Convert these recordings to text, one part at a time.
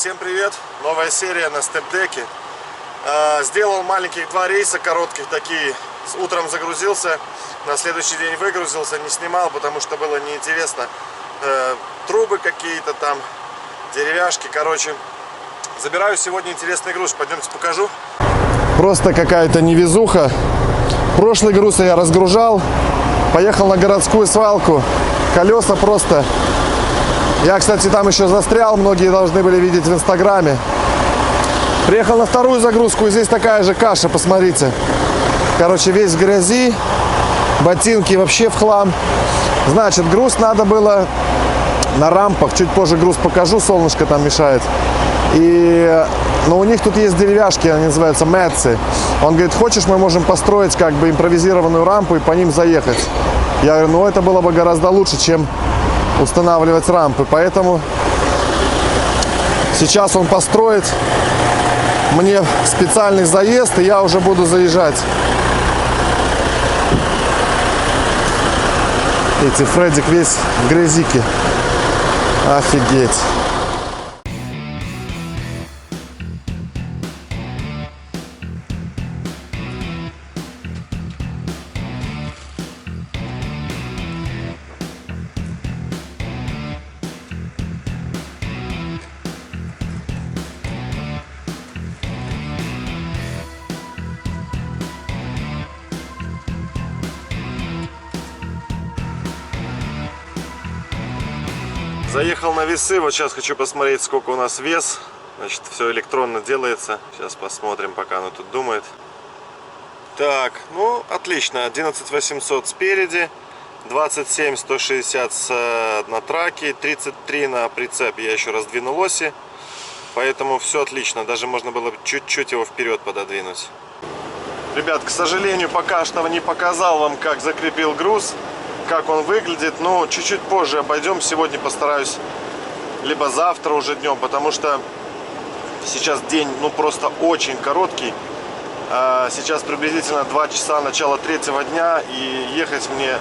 Всем привет! Новая серия на степ-деке. Сделал маленьких 2 рейса, коротких такие. Утром загрузился, на следующий день выгрузился, не снимал, потому что было неинтересно. Трубы какие-то там, деревяшки, короче. Забираю сегодня интересный груз, пойдемте покажу. Просто какая-то невезуха. Прошлый груз я разгружал, поехал на городскую свалку. Колеса просто... Я, кстати, там еще застрял, многие должны были видеть в инстаграме. Приехал на вторую загрузку, и здесь такая же каша, посмотрите. Короче, весь в грязи, ботинки вообще в хлам. Значит, груз надо было на рампах, чуть позже груз покажу, солнышко там мешает. Но у них тут есть деревяшки, они называются мэтцы. Он говорит, хочешь, мы можем построить как бы импровизированную рампу и по ним заехать. Я говорю, ну это было бы гораздо лучше, чем устанавливать рампы. Поэтому сейчас он построит мне специальный заезд, и я уже буду заезжать. Видите, Фредик весь в грязике. Офигеть. Заехал на весы, вот сейчас хочу посмотреть, сколько у нас вес. Значит, все электронно делается. Сейчас посмотрим, пока оно тут думает. Так, ну, отлично. 11 800 спереди, 27 160 на траке, 33 на прицеп. Я еще раздвинул оси, поэтому все отлично. Даже можно было чуть-чуть его вперед пододвинуть. Ребят, к сожалению, пока что не показал вам, как закрепил груз, как он выглядит, но чуть-чуть позже обойдем. Сегодня постараюсь, либо завтра уже днем, потому что сейчас день, ну, просто очень короткий. Сейчас приблизительно 2 часа начала 3-го дня, и ехать мне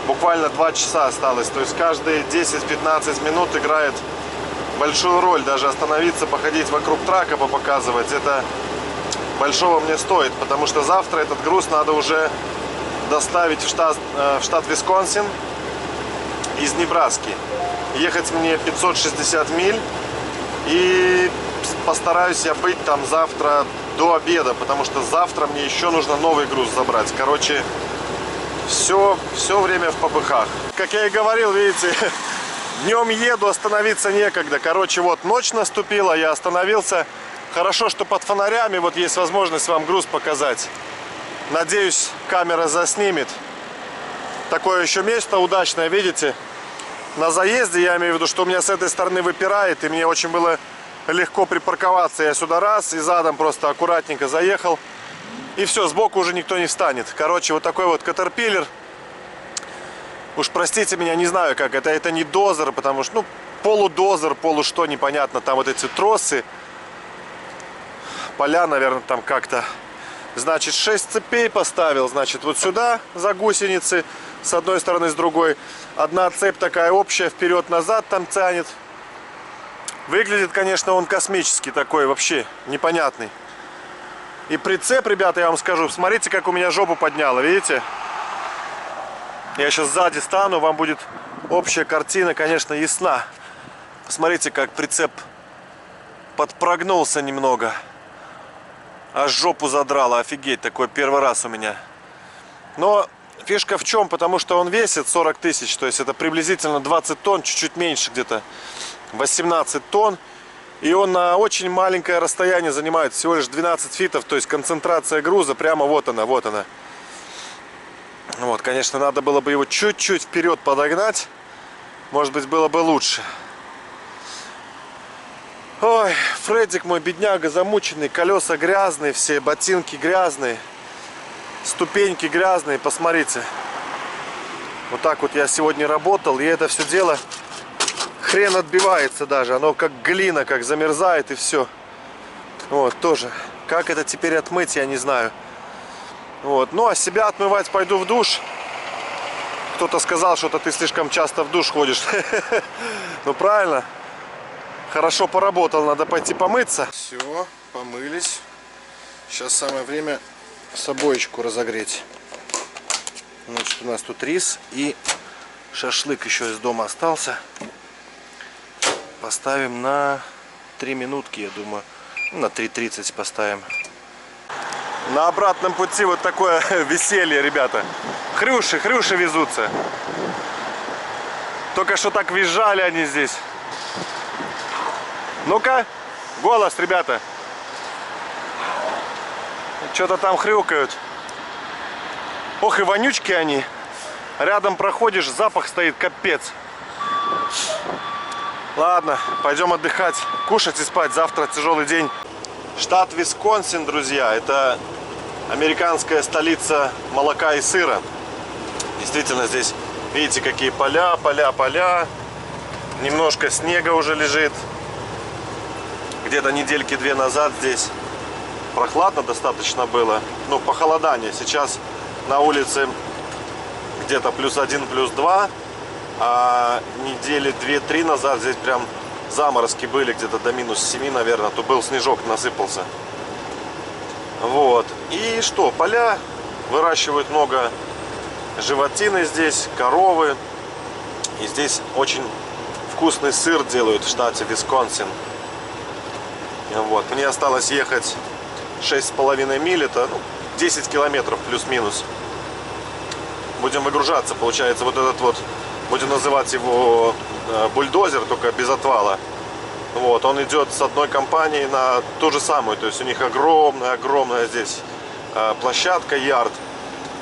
буквально 2 часа осталось. То есть каждые 10-15 минут играет большую роль. Даже остановиться, походить вокруг трака, попоказывать, это большого мне стоит, потому что завтра этот груз надо уже доставить в штат Висконсин из Небраски. Ехать мне 560 миль, и постараюсь я быть там завтра до обеда, потому что завтра мне еще нужно новый груз забрать. Короче, все время в попыхах. Как я и говорил, видите, днем еду, остановиться некогда. Короче, вот ночь наступила, я остановился. Хорошо, что под фонарями вот есть возможность вам груз показать. Надеюсь, камера заснимет. Такое еще место удачное, видите? На заезде, я имею в виду, что у меня с этой стороны выпирает, и мне очень было легко припарковаться. Я сюда раз и задом просто аккуратненько заехал. И все, сбоку уже никто не встанет. Короче, вот такой вот катерпиллер. Уж простите меня, не знаю как. Это не дозер, потому что, ну, полудозер, полу-что, непонятно. Там вот эти тросы. Поля, наверное, там как-то. Значит, 6 цепей поставил, значит, вот сюда за гусеницы, с одной стороны, с другой. Одна цепь такая общая, вперед-назад там тянет. Выглядит, конечно, он космический такой, вообще непонятный. И прицеп, ребята, я вам скажу, смотрите, как у меня жопу подняло, видите? Я сейчас сзади стану, вам будет общая картина, конечно, ясна. Посмотрите, как прицеп подпрогнулся немного. Аж жопу задрало, офигеть, такой первый раз у меня. Но фишка в чем? Потому что он весит 40 тысяч, то есть это приблизительно 20 тонн, чуть-чуть меньше, где-то 18 тонн. И он на очень маленькое расстояние занимает, всего лишь 12 фитов, то есть концентрация груза прямо вот она, вот она. Вот, конечно, надо было бы его чуть-чуть вперед подогнать, может быть, было бы лучше. Ой, Фредик мой, бедняга, замученный, колеса грязные все, ботинки грязные, ступеньки грязные, посмотрите. Вот так вот я сегодня работал, и это все дело хрен отбивается даже, оно как глина, как замерзает, и все. Вот, тоже, как это теперь отмыть, я не знаю. Вот, ну а себя отмывать пойду в душ. Кто-то сказал, что ты слишком часто в душ ходишь. Ну правильно. Хорошо поработал, надо пойти помыться. Все, помылись. Сейчас самое время собоечку разогреть. Значит, у нас тут рис и шашлык еще из дома остался. Поставим на 3 минутки, я думаю. На 3:30 поставим. На обратном пути вот такое веселье, ребята. Хрюши везутся. Только что так визжали они здесь. Ну-ка, голос, ребята. Что-то там хрюкают. Ох, и вонючки они. Рядом проходишь, запах стоит, капец. Ладно, пойдем отдыхать, кушать и спать. Завтра тяжелый день. Штат Висконсин, друзья, это американская столица молока и сыра. Действительно, здесь, видите, какие поля. Немножко снега уже лежит. Где-то недельки-две назад здесь прохладно достаточно было. Ну, похолодание. Сейчас на улице где-то +1, +2. А недели 2-3 назад здесь прям заморозки были, где-то до -7, наверное. То был снежок, насыпался. Вот. И что, поля, выращивают много животины здесь, коровы. И здесь очень вкусный сыр делают в штате Висконсин. Вот. Мне осталось ехать 6,5 миль, это 10 километров плюс-минус. Будем выгружаться, получается, вот этот вот, будем называть его бульдозер, только без отвала. Вот, он идет с одной компании на ту же самую, то есть у них огромная здесь площадка, ярд.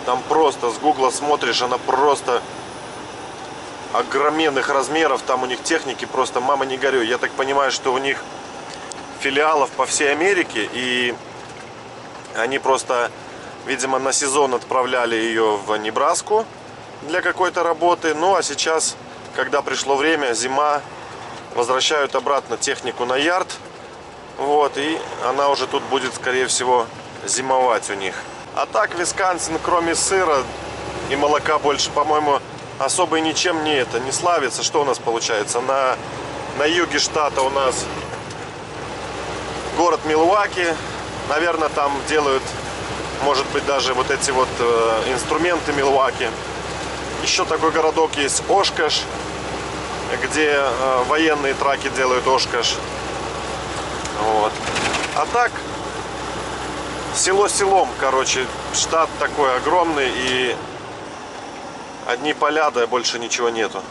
Там просто с гугла смотришь, она просто огроменных размеров, там у них техники просто мама не горюй. Я так понимаю, что у них филиалов по всей Америке, и они просто, видимо, на сезон отправляли ее в Небраску для какой-то работы. Ну а сейчас, когда пришло время, зима, возвращают обратно технику на ярд. Вот, и она уже тут будет, скорее всего, зимовать у них. А так Висконсин, кроме сыра и молока, больше, по-моему, особо и ничем не славится. Что у нас получается? На юге штата у нас город Милуоки. Наверное, там делают, может быть, даже вот эти вот инструменты Милуоки. Еще такой городок есть Ошкош, где военные траки делают Ошкош. Вот. А так, село селом, короче, штат такой огромный, и одни поля, да, больше ничего нету.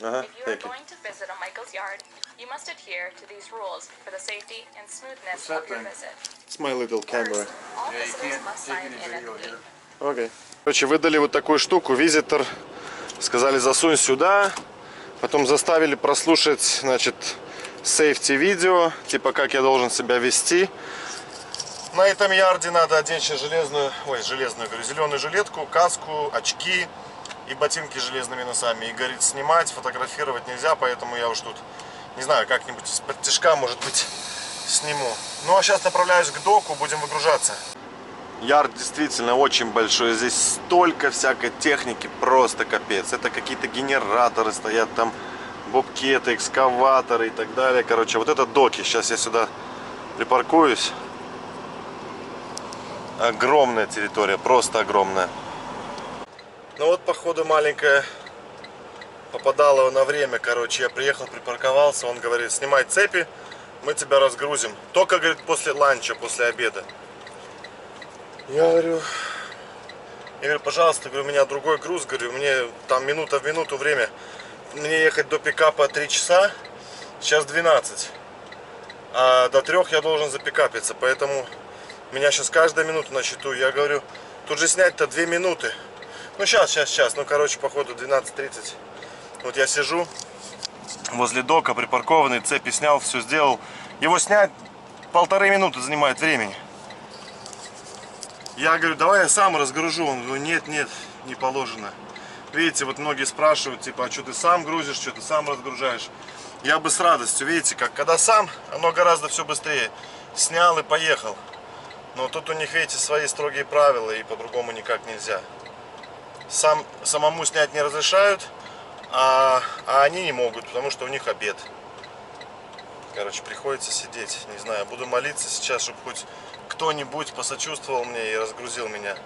If you are going to visit a Michael's yard, you must adhere to these rules for the safety and smoothness of your visit. It's my little camera. All visitors must sign in at the gate. Окей. Короче, выдали вот такую штуку, визитор. Сказали, засунь сюда. Потом заставили прослушать, значит, safety видео, типа как я должен себя вести. На этом ярде надо одеть зеленую жилетку, каску, очки и ботинки с железными носами. И, говорит, снимать, фотографировать нельзя, поэтому я уж тут, не знаю, как-нибудь из-под тяжка, может быть, сниму. Ну а сейчас направляюсь к доку, будем выгружаться. Ярд действительно очень большой, здесь столько всякой техники, просто капец. Это какие-то генераторы стоят, там бобкеты, экскаваторы и так далее. Короче, вот это доки, сейчас я сюда припаркуюсь. Огромная территория, просто огромная. Ну вот, походу, маленькая попадала на время, короче, я приехал, припарковался, он говорит, снимай цепи, мы тебя разгрузим. Только, говорит, после ланча, после обеда. Я говорю, пожалуйста, говорю, у меня другой груз, говорю, мне там минута в минуту время. Мне ехать до пикапа 3 часа, сейчас 12. А до 3 я должен запикапиться, поэтому у меня сейчас каждая минута на счету. Я говорю, тут же снять-то 2 минуты. Ну сейчас, ну короче, походу 12:30. Вот я сижу возле дока, припаркованный, цепи снял, все сделал. Его снять 1,5 минуты занимает времени. Я говорю, давай я сам разгружу. Он говорит, нет, не положено. Видите, вот многие спрашивают, типа, а что ты сам грузишь, что ты сам разгружаешь. Я бы с радостью, видите, как когда сам, оно гораздо все быстрее. Снял и поехал. Но тут у них, видите, свои строгие правила, и по-другому никак нельзя. Самому снять не разрешают, а они не могут, потому что у них обед. Короче, приходится сидеть. Не знаю, буду молиться сейчас, чтобы хоть кто-нибудь посочувствовал мне и разгрузил меня.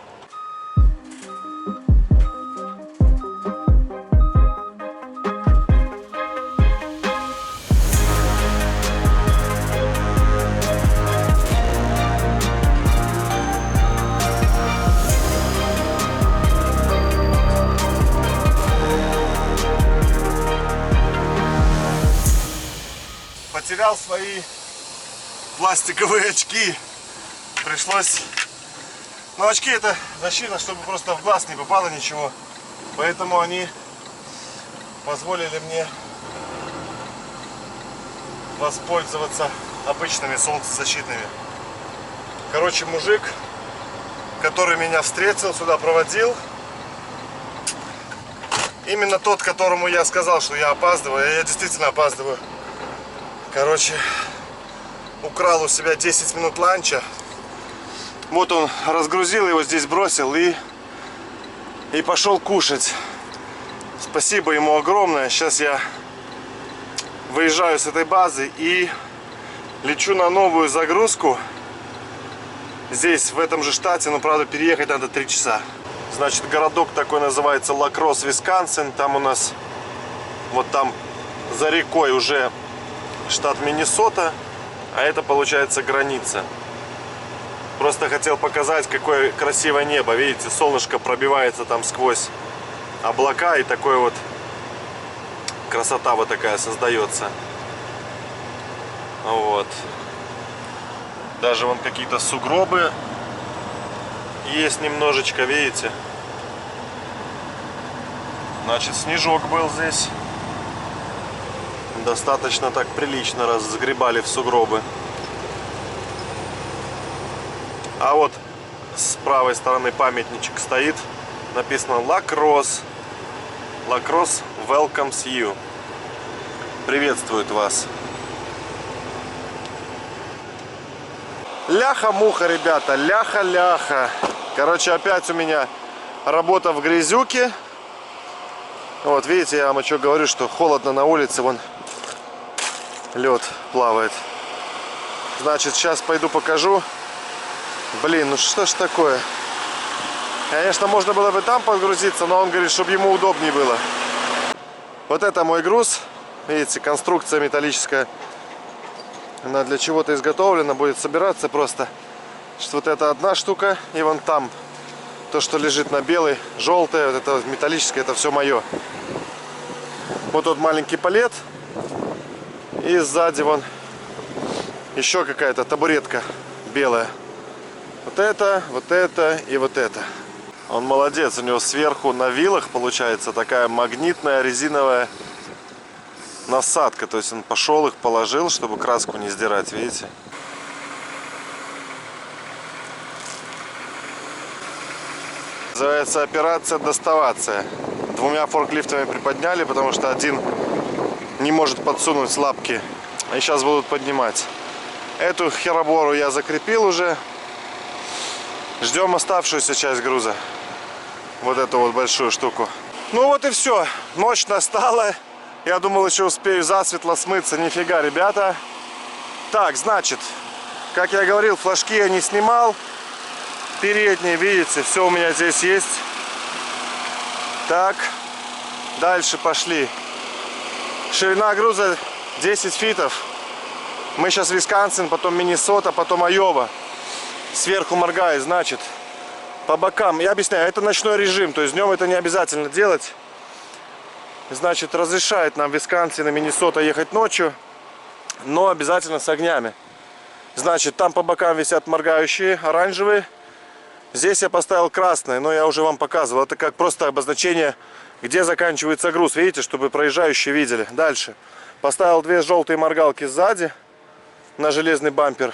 Потерял свои пластиковые очки. Пришлось... Ну, очки это защита, чтобы просто в глаз не попало ничего. Поэтому они позволили мне воспользоваться обычными солнцезащитными. Короче, мужик, который меня встретил, сюда проводил, именно тот, которому я сказал, что я опаздываю. Я действительно опаздываю. Короче, украл у себя 10 минут ланча. Вот он разгрузил его, здесь бросил и пошел кушать. Спасибо ему огромное. Сейчас я выезжаю с этой базы и лечу на новую загрузку. Здесь, в этом же штате, но, правда, переехать надо 3 часа. Значит, городок такой называется Лакросс, Висконсин. Там у нас, вот там за рекой уже штат Миннесота, а это получается граница. Просто хотел показать, какое красивое небо. Видите, солнышко пробивается там сквозь облака, и такой вот красота вот такая создается. Вот. Даже вон какие-то сугробы есть немножечко, видите. Значит, снежок был здесь. Достаточно так прилично разгребали в сугробы. А вот с правой стороны памятничек стоит. Написано Лакросс. Лакросс welcomes you. Приветствует вас. Ляха-муха, ребята. Ляха-ляха. Короче, опять у меня работа в грязюке. Вот, видите, я вам что говорю, что холодно на улице. Вон лед плавает. Значит, сейчас пойду покажу. Блин, ну что ж такое? Конечно, можно было бы там подгрузиться, но он говорит, чтобы ему удобнее было. Вот это мой груз. Видите, конструкция металлическая. Она для чего-то изготовлена, будет собираться просто. Что вот это одна штука, и вон там то, что лежит на белой, желтое, вот это металлическое, это все мое. Вот тут маленький палет. И сзади вон еще какая-то табуретка белая. Вот это и вот это. Он молодец, у него сверху на вилах получается такая магнитная резиновая насадка. То есть он пошел их положил, чтобы краску не сдирать, видите? Называется операция доставация. 2 форклифтами приподняли, потому что один не может подсунуть лапки. И сейчас будут поднимать. Эту херобору я закрепил уже. Ждем оставшуюся часть груза. Вот эту вот большую штуку. Ну вот и все. Ночь настала. Я думал, еще успею засветло смыться. Нифига, ребята. Так, значит, как я говорил, флажки я не снимал. Передние, видите, все у меня здесь есть. Так, дальше пошли. Ширина груза 10 фитов. Мы сейчас Висконсин, потом Миннесота, потом Айова. Сверху моргает, значит, по бокам. Я объясняю, это ночной режим, то есть днем это не обязательно делать. Значит, разрешает нам Висконсин и Миннесота ехать ночью, но обязательно с огнями. Значит, там по бокам висят моргающие, оранжевые. Здесь я поставил красное, но я уже вам показывал. Это как просто обозначение, где заканчивается груз. Видите, чтобы проезжающие видели. Дальше. Поставил 2 желтые моргалки сзади на железный бампер.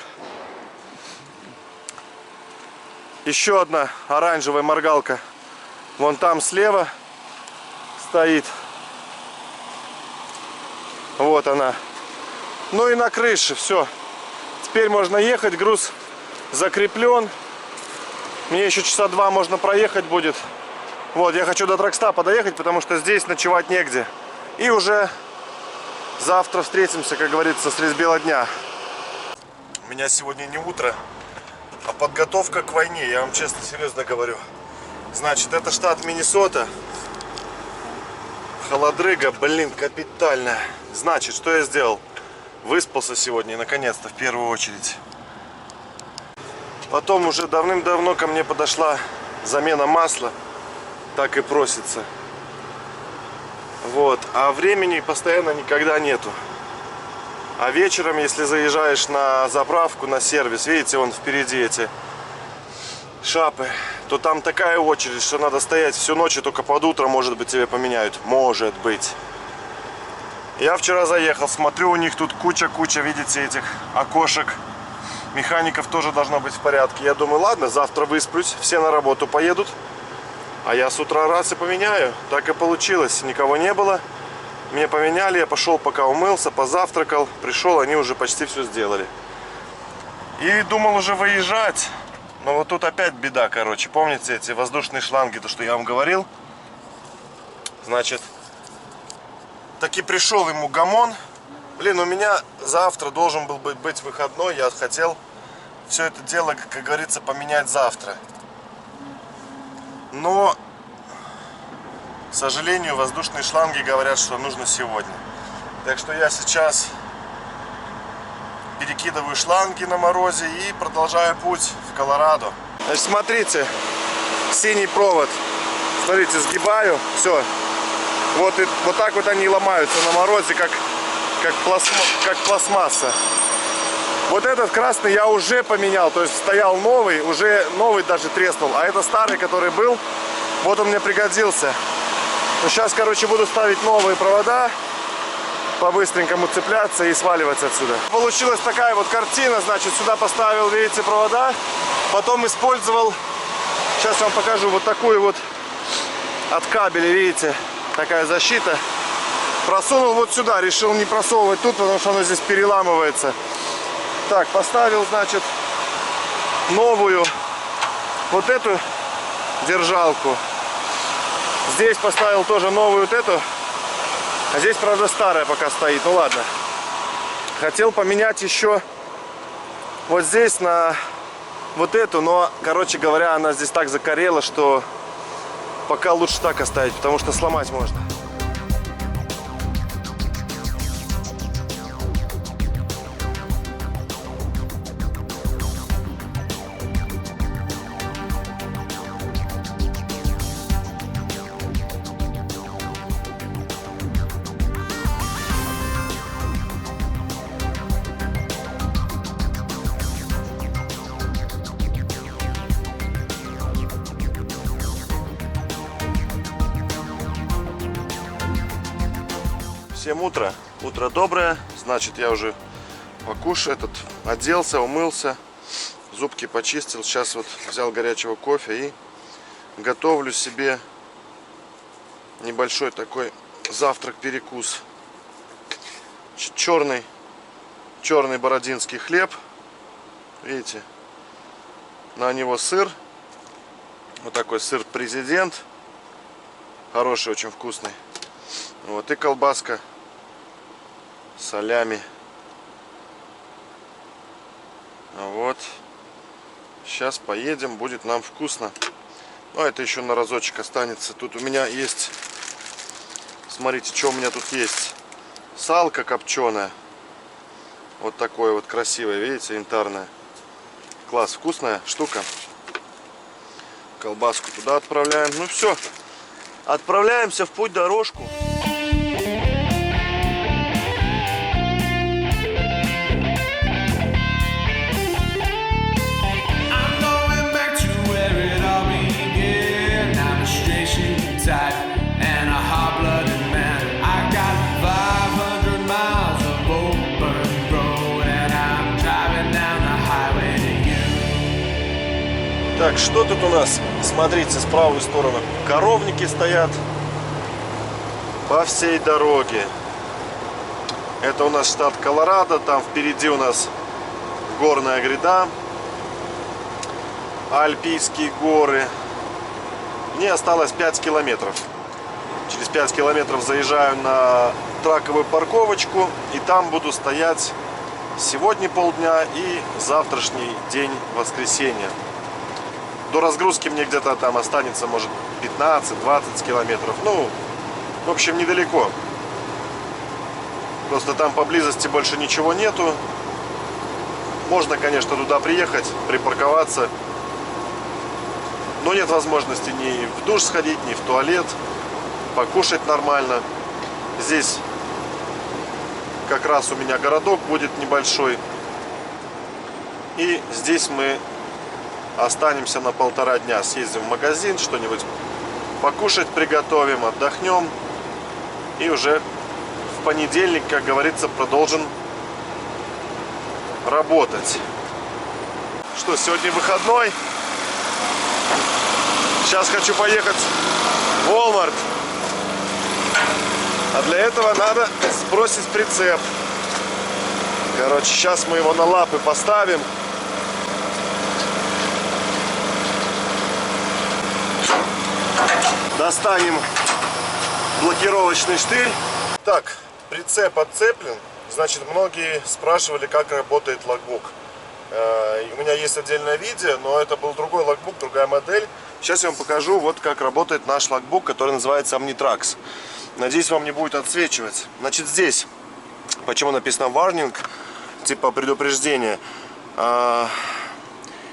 Еще одна оранжевая моргалка вон там слева стоит. Вот она. Ну и на крыше все. Теперь можно ехать. Груз закреплен. Мне еще часа 2 можно проехать будет. Вот, я хочу до Тракстапа доехать, потому что здесь ночевать негде. И уже завтра встретимся, как говорится, средь бела дня. У меня сегодня не утро, а подготовка к войне, я вам честно, серьезно говорю. Значит, это штат Миннесота. Холодрыга, блин, капитально. Значит, что я сделал? Выспался сегодня, наконец-то, в первую очередь. Потом уже давным-давно ко мне подошла замена масла. Так и просится. Вот. А времени постоянно никогда нету. А вечером, если заезжаешь на заправку, на сервис, видите, вон впереди эти шапы, то там такая очередь, что надо стоять всю ночь, и только под утро, может быть, тебе поменяют. Может быть. Я вчера заехал, смотрю, у них тут куча, видите, этих окошек. Механиков тоже должно быть в порядке. Я думаю, ладно, завтра высплюсь, все на работу поедут. А я с утра раз и поменяю. Так и получилось. Никого не было. Мне поменяли, я пошел, пока умылся, позавтракал. Пришел, они уже почти все сделали. И думал уже выезжать. Но вот тут опять беда, короче. Помните эти воздушные шланги, то, что я вам говорил? Значит, таки пришел ему гомон. Блин, у меня завтра должен был быть выходной. Я хотел все это дело, как говорится, поменять завтра. Но, к сожалению, воздушные шланги говорят, что нужно сегодня. Так что я сейчас перекидываю шланги на морозе и продолжаю путь в Колорадо. Значит, смотрите, синий провод. Смотрите, сгибаю, все. Вот так вот они ломаются на морозе, как пластмасса. Вот этот красный я уже поменял, то есть стоял новый, уже новый даже треснул. А это старый, который был, вот он мне пригодился. Ну, сейчас, короче, буду ставить новые провода, по-быстренькому цепляться и сваливать отсюда. Получилась такая вот картина, значит, сюда поставил, видите, провода. Потом использовал, сейчас вам покажу, вот такую вот от кабеля, видите, такая защита. Просунул вот сюда, решил не просовывать тут, потому что оно здесь переламывается. Так, поставил, значит, новую вот эту держалку. Здесь поставил тоже новую вот эту. А здесь, правда, старая пока стоит. Ну ладно. Хотел поменять еще вот здесь на вот эту. Но, короче говоря, она здесь так закорела, что пока лучше так оставить, потому что сломать можно. Всем утро. Утро доброе. Значит, я уже покушал, оделся, умылся, зубки почистил. Сейчас вот взял горячего кофе и готовлю себе небольшой такой завтрак-перекус. Черный бородинский хлеб. Видите? На него сыр. Вот такой сыр президент. Хороший, очень вкусный. Вот и колбаска. Салями. Вот. Сейчас поедем, будет нам вкусно. Ну, это еще на разочек останется. Тут у меня есть, смотрите, что у меня тут есть. Салка копченая. Вот такое вот красивое, видите, янтарное. Класс, вкусная штука. Колбаску туда отправляем. Ну все, отправляемся в путь-дорожку. Так, что тут у нас? Смотрите, с правой стороны коровники стоят по всей дороге. Это у нас штат Колорадо, там впереди у нас горная гряда. Альпийские горы. Мне осталось 5 километров. Через 5 километров заезжаю на траковую парковочку. И там буду стоять сегодня полдня и завтрашний день, воскресенье. До разгрузки мне где-то там останется, может, 15-20 километров. Ну, в общем, недалеко. Просто там поблизости больше ничего нету. Можно, конечно, туда приехать, припарковаться. Но нет возможности ни в душ сходить, ни в туалет, покушать нормально. Здесь как раз у меня городок будет небольшой. И здесь мы останемся на 1,5 дня. Съездим в магазин, что-нибудь покушать приготовим, отдохнем. И уже в понедельник, как говорится, продолжим работать. Что, сегодня выходной. Сейчас хочу поехать в Walmart. А для этого надо сбросить прицеп. Короче, сейчас мы его на лапы поставим. Достанем блокировочный штырь. Так, прицеп отцеплен. Значит, многие спрашивали, как работает логбук. У меня есть отдельное видео, но это был другой логбук, другая модель. Сейчас я вам покажу, вот как работает наш логбук, который называется Omnitrax. Надеюсь, вам не будет отсвечивать. Значит, здесь, почему написано warning, типа предупреждение.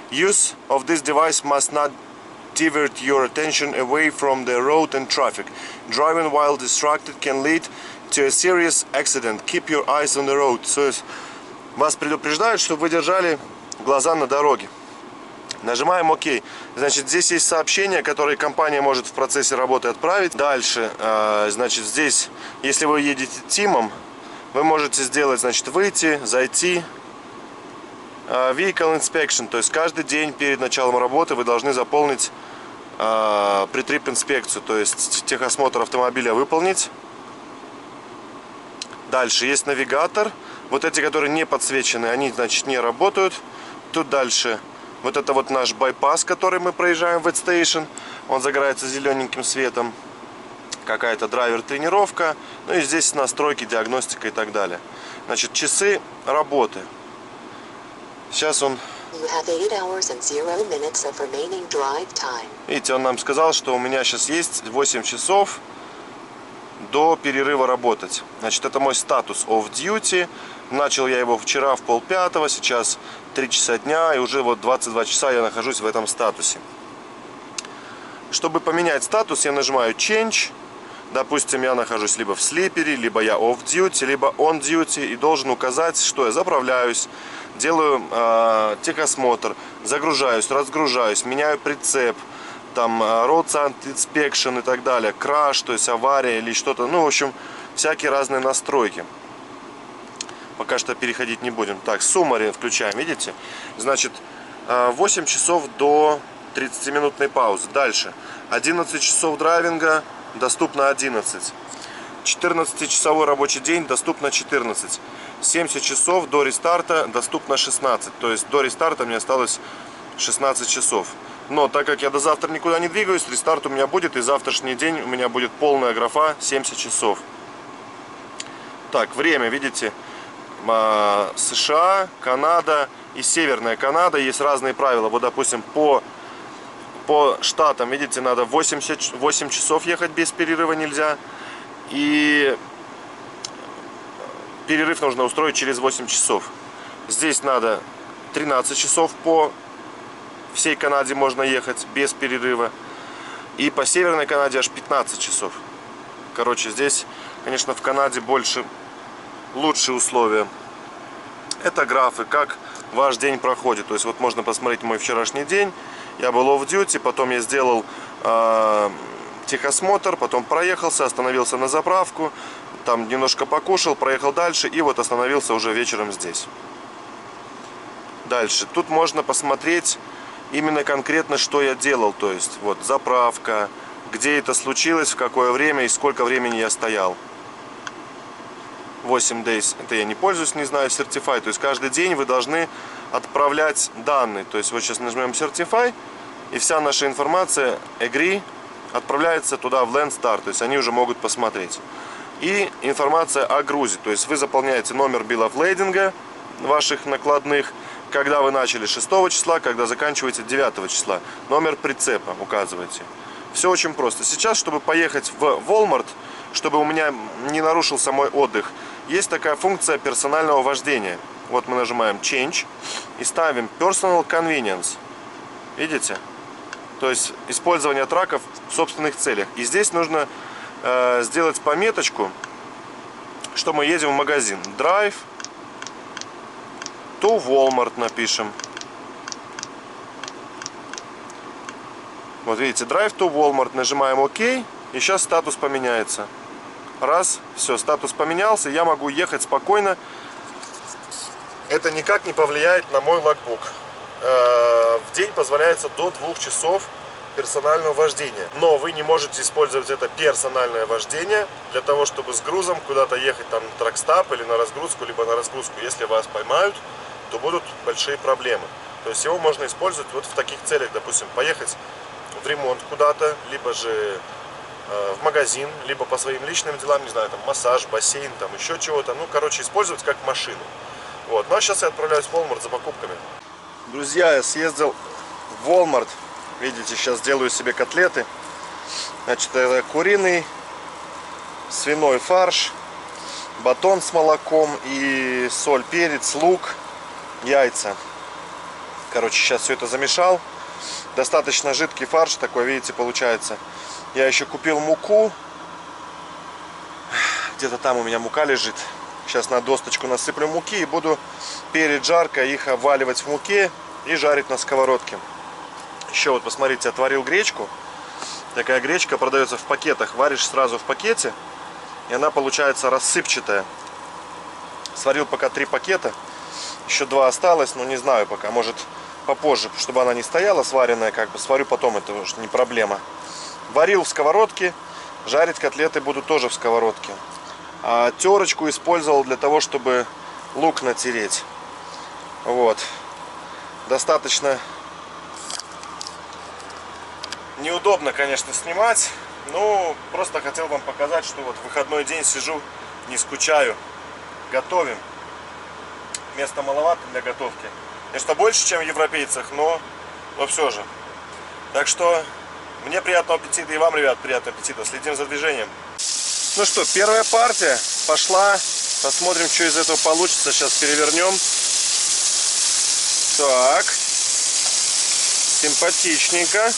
Use of this device must not divert your attention away from the road and traffic. Driving while distracted can lead to a serious accident. Keep your eyes on the road. То есть вас предупреждают, чтобы вы держали глаза на дороге. Нажимаем ОК. Значит, здесь есть сообщения, которые компания может в процессе работы отправить. Дальше, значит, здесь, если вы едете тимом, вы можете сделать, значит, выйти, зайти. Vehicle inspection, то есть каждый день перед началом работы вы должны заполнить pre-trip инспекцию, то есть техосмотр автомобиля выполнить. Дальше есть навигатор. Вот эти, которые не подсвечены, они, значит, не работают. Тут дальше вот это вот наш байпас, который мы проезжаем в Ветстейшн. Он загорается зелененьким светом. Какая-то драйвер-тренировка. Ну и здесь настройки, диагностика и так далее. Значит, часы работы. Сейчас он... Видите, он нам сказал, что у меня сейчас есть 8 часов до перерыва работать. Значит, это мой статус off duty. Начал я его вчера в 4:30, сейчас 3 часа дня, и уже вот 22 часа я нахожусь в этом статусе. Чтобы поменять статус, я нажимаю change. Допустим, я нахожусь либо в слипере, либо я off duty, либо on duty, и должен указать, что я заправляюсь, делаю техосмотр, загружаюсь, разгружаюсь, меняю прицеп, там roadside inspection и так далее, краш, то есть авария или что-то, ну, в общем, всякие разные настройки. Пока что переходить не будем. Так, summary включаем, видите? Значит, 8 часов до 30-минутной паузы. Дальше, 11 часов драйвинга, доступно 11. 14-часовой рабочий день, доступно 14. 70 часов до рестарта, доступно 16. То есть до рестарта мне осталось 16 часов. Но так как я до завтра никуда не двигаюсь, рестарт у меня будет, и завтрашний день у меня будет полная графа 70 часов. Так, время, видите, США, Канада и Северная Канада. Есть разные правила. Вот, допустим, по штатам, видите, надо 8 часов ехать без перерыва нельзя. И перерыв нужно устроить через 8 часов. Здесь надо 13 часов по всей Канаде можно ехать без перерыва. И по Северной Канаде аж 15 часов. Короче, здесь, конечно, в Канаде лучшие условия. Это графы, как ваш день проходит. То есть вот можно посмотреть мой вчерашний день. Я был off duty, потом я сделал техосмотр, потом проехался, остановился на заправку, там немножко покушал, проехал дальше и вот остановился уже вечером здесь. Дальше. Тут можно посмотреть именно конкретно, что я делал. То есть вот заправка, где это случилось, в какое время и сколько времени я стоял. 8 days, это я не пользуюсь, не знаю, Certify. То есть каждый день вы должны отправлять данные. То есть вот сейчас нажмем Certify. и вся наша информация Agree отправляется туда в Landstar, то есть они уже могут посмотреть. И информация о грузе, то есть вы заполняете номер Bill of Lading ваших накладных, когда вы начали 6 числа, когда заканчиваете 9 числа, номер прицепа указываете. Все очень просто. Сейчас, чтобы поехать в Walmart, чтобы у меня не нарушился мой отдых, есть такая функция персонального вождения. Вот мы нажимаем Change и ставим Personal Convenience. Видите? То есть использование траков в собственных целях. И здесь нужно сделать пометочку, что мы едем в магазин. Drive to Walmart напишем. Вот видите, Drive to Walmart, нажимаем ОК, и сейчас статус поменяется. Раз, все, статус поменялся, я могу ехать спокойно. Это никак не повлияет на мой логбук. В день позволяется до 2 часов персонального вождения. Но вы не можете использовать это персональное вождение для того, чтобы с грузом куда-то ехать там на тракстап или на разгрузку, либо на разгрузку. Если вас поймают, то будут большие проблемы. То есть его можно использовать вот в таких целях, допустим, поехать в ремонт куда-то, либо же в магазин, либо по своим личным делам, не знаю, там массаж, бассейн, там еще чего-то. Ну, короче, использовать как машину. Вот. Ну, а сейчас я отправляюсь в Walmart за покупками. Друзья, я съездил в Walmart. Видите, сейчас делаю себе котлеты. Значит, это куриный, свиной фарш, батон с молоком и соль, перец, лук, яйца. Короче, сейчас все это замешал. Достаточно жидкий фарш такой, видите, получается. Я еще купил муку. Где-то там у меня мука лежит. Сейчас на досточку насыплю муки и буду перед жаркой их обваливать в муке и жарить на сковородке. Еще вот посмотрите, отварил гречку. Такая гречка продается в пакетах. Варишь сразу в пакете, и она получается рассыпчатая. Сварил пока 3 пакета. Еще 2 осталось, но не знаю пока. Может попозже, чтобы она не стояла сваренная, как бы сварю потом, это уже не проблема. Варил в сковородке. Жарить котлеты буду тоже в сковородке. А терочку использовал для того, чтобы лук натереть. Вот. Достаточно неудобно, конечно, снимать. Но просто хотел вам показать, что вот в выходной день сижу, не скучаю. Готовим. Места маловато для готовки. Конечно, больше, чем в европейцах, но все же. Так что мне приятного аппетита и вам, ребят, приятного аппетита. Следим за движением. Ну что, первая партия пошла. Посмотрим, что из этого получится. Сейчас перевернем. Так. Симпатичненько.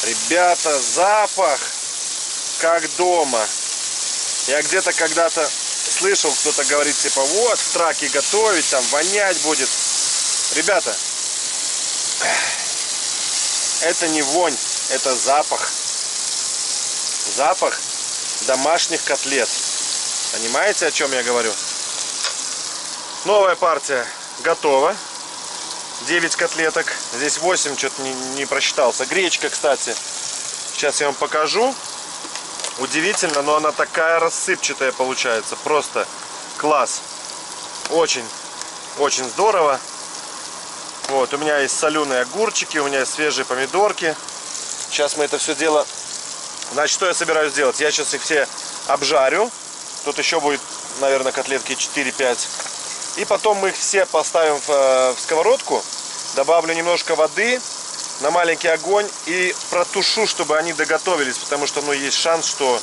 Ребята, запах как дома. Я где-то когда-то слышал, кто-то говорит, типа, вот в траке готовить, там вонять будет. Ребята, это не вонь, это запах. Запах домашних котлет. Понимаете, о чем я говорю? Новая партия готова. 9 котлеток. Здесь 8, что-то не просчитался. Гречка, кстати. Сейчас я вам покажу. Удивительно, но она такая рассыпчатая получается. Просто класс. Очень, очень здорово. Вот, у меня есть соленые огурчики, у меня есть свежие помидорки. Сейчас мы это все дело... Значит, что я собираюсь делать? Я сейчас их все обжарю. Тут еще будет, наверное, котлетки 4-5. И потом мы их все поставим в сковородку. Добавлю немножко воды на маленький огонь и протушу, чтобы они доготовились. Потому что, ну, есть шанс, что,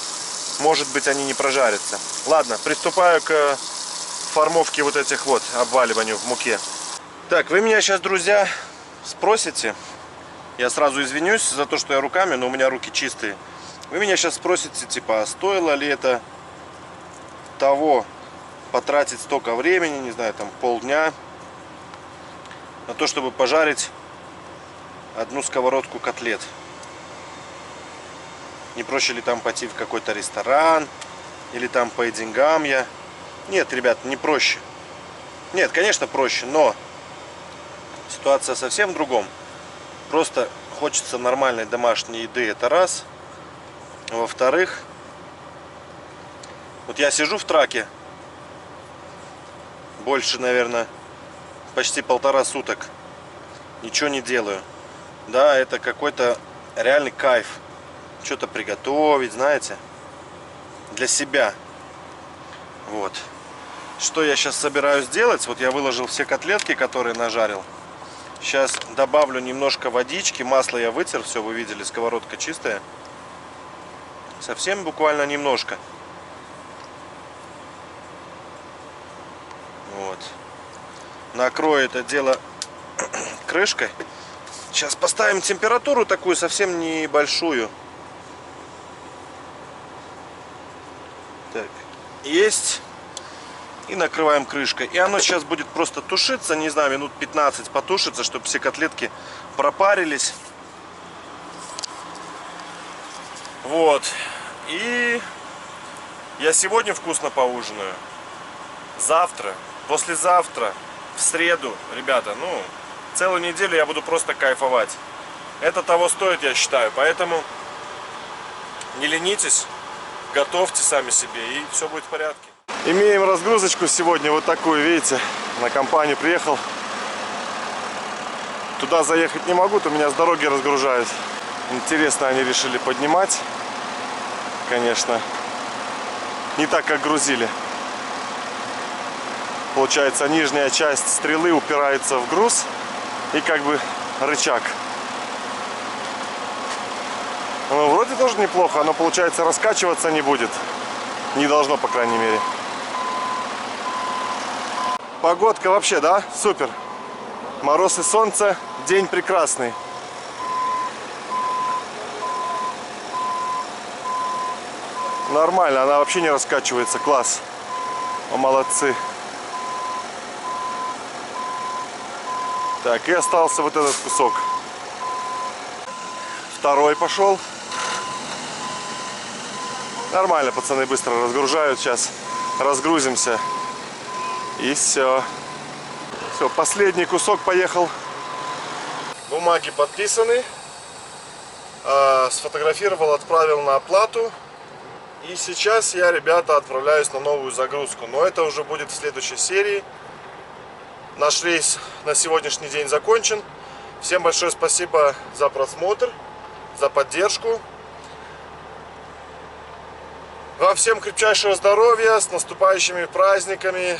может быть, они не прожарятся. Ладно, приступаю к формовке вот этих вот, обваливанию в муке. Так, вы меня сейчас, друзья, спросите. Я сразу извинюсь за то, что я руками, но у меня руки чистые. Вы меня сейчас спросите, типа, а стоило ли это того потратить столько времени, не знаю, там полдня на то, чтобы пожарить одну сковородку котлет. Не проще ли там пойти в какой-то ресторан или там по деньгам я? Нет, ребят, не проще. Нет, конечно, проще, но ситуация совсем в другом. Просто хочется нормальной домашней еды, это раз. Во-вторых, вот я сижу в траке больше, наверное, почти 1,5 суток ничего не делаю. Да, это какой-то реальный кайф. Что-то приготовить, знаете, для себя. Вот. Что я сейчас собираюсь делать? Вот я выложил все котлетки, которые нажарил. Сейчас добавлю немножко водички. Масло я вытер, все вы видели, сковородка чистая. Совсем буквально немножко. Вот. Накрою это дело крышкой. Сейчас поставим температуру такую совсем небольшую. Так, есть. И накрываем крышкой. И оно сейчас будет просто тушиться, не знаю, минут 15 потушится, чтобы все котлетки пропарились. Вот. И я сегодня вкусно поужинаю. Завтра, послезавтра, в среду, ребята, ну, целую неделю я буду просто кайфовать. Это того стоит, я считаю. Поэтому не ленитесь, готовьте сами себе, и все будет в порядке. Имеем разгрузочку сегодня вот такую, видите, на компанию приехал. Туда заехать не могу, то меня с дороги разгружают. Интересно, они решили поднимать, конечно, не так, как грузили. Получается, нижняя часть стрелы упирается в груз и как бы рычаг. Ну, вроде тоже неплохо, оно, получается, раскачиваться не будет. Не должно, по крайней мере. Погодка вообще, да? Супер. Мороз и солнце, день прекрасный. Нормально, она вообще не раскачивается, класс. О, молодцы. Так, и остался вот этот кусок. Второй пошел. Нормально, пацаны быстро разгружают. Сейчас разгрузимся. И все. Все, последний кусок поехал. Бумаги подписаны. Сфотографировал, отправил на оплату. И сейчас я, ребята, отправляюсь на новую загрузку. Но это уже будет в следующей серии. Наш рейс на сегодняшний день закончен. Всем большое спасибо за просмотр, за поддержку. Вам всем крепчайшего здоровья, с наступающими праздниками.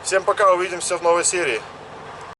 Всем пока, увидимся в новой серии.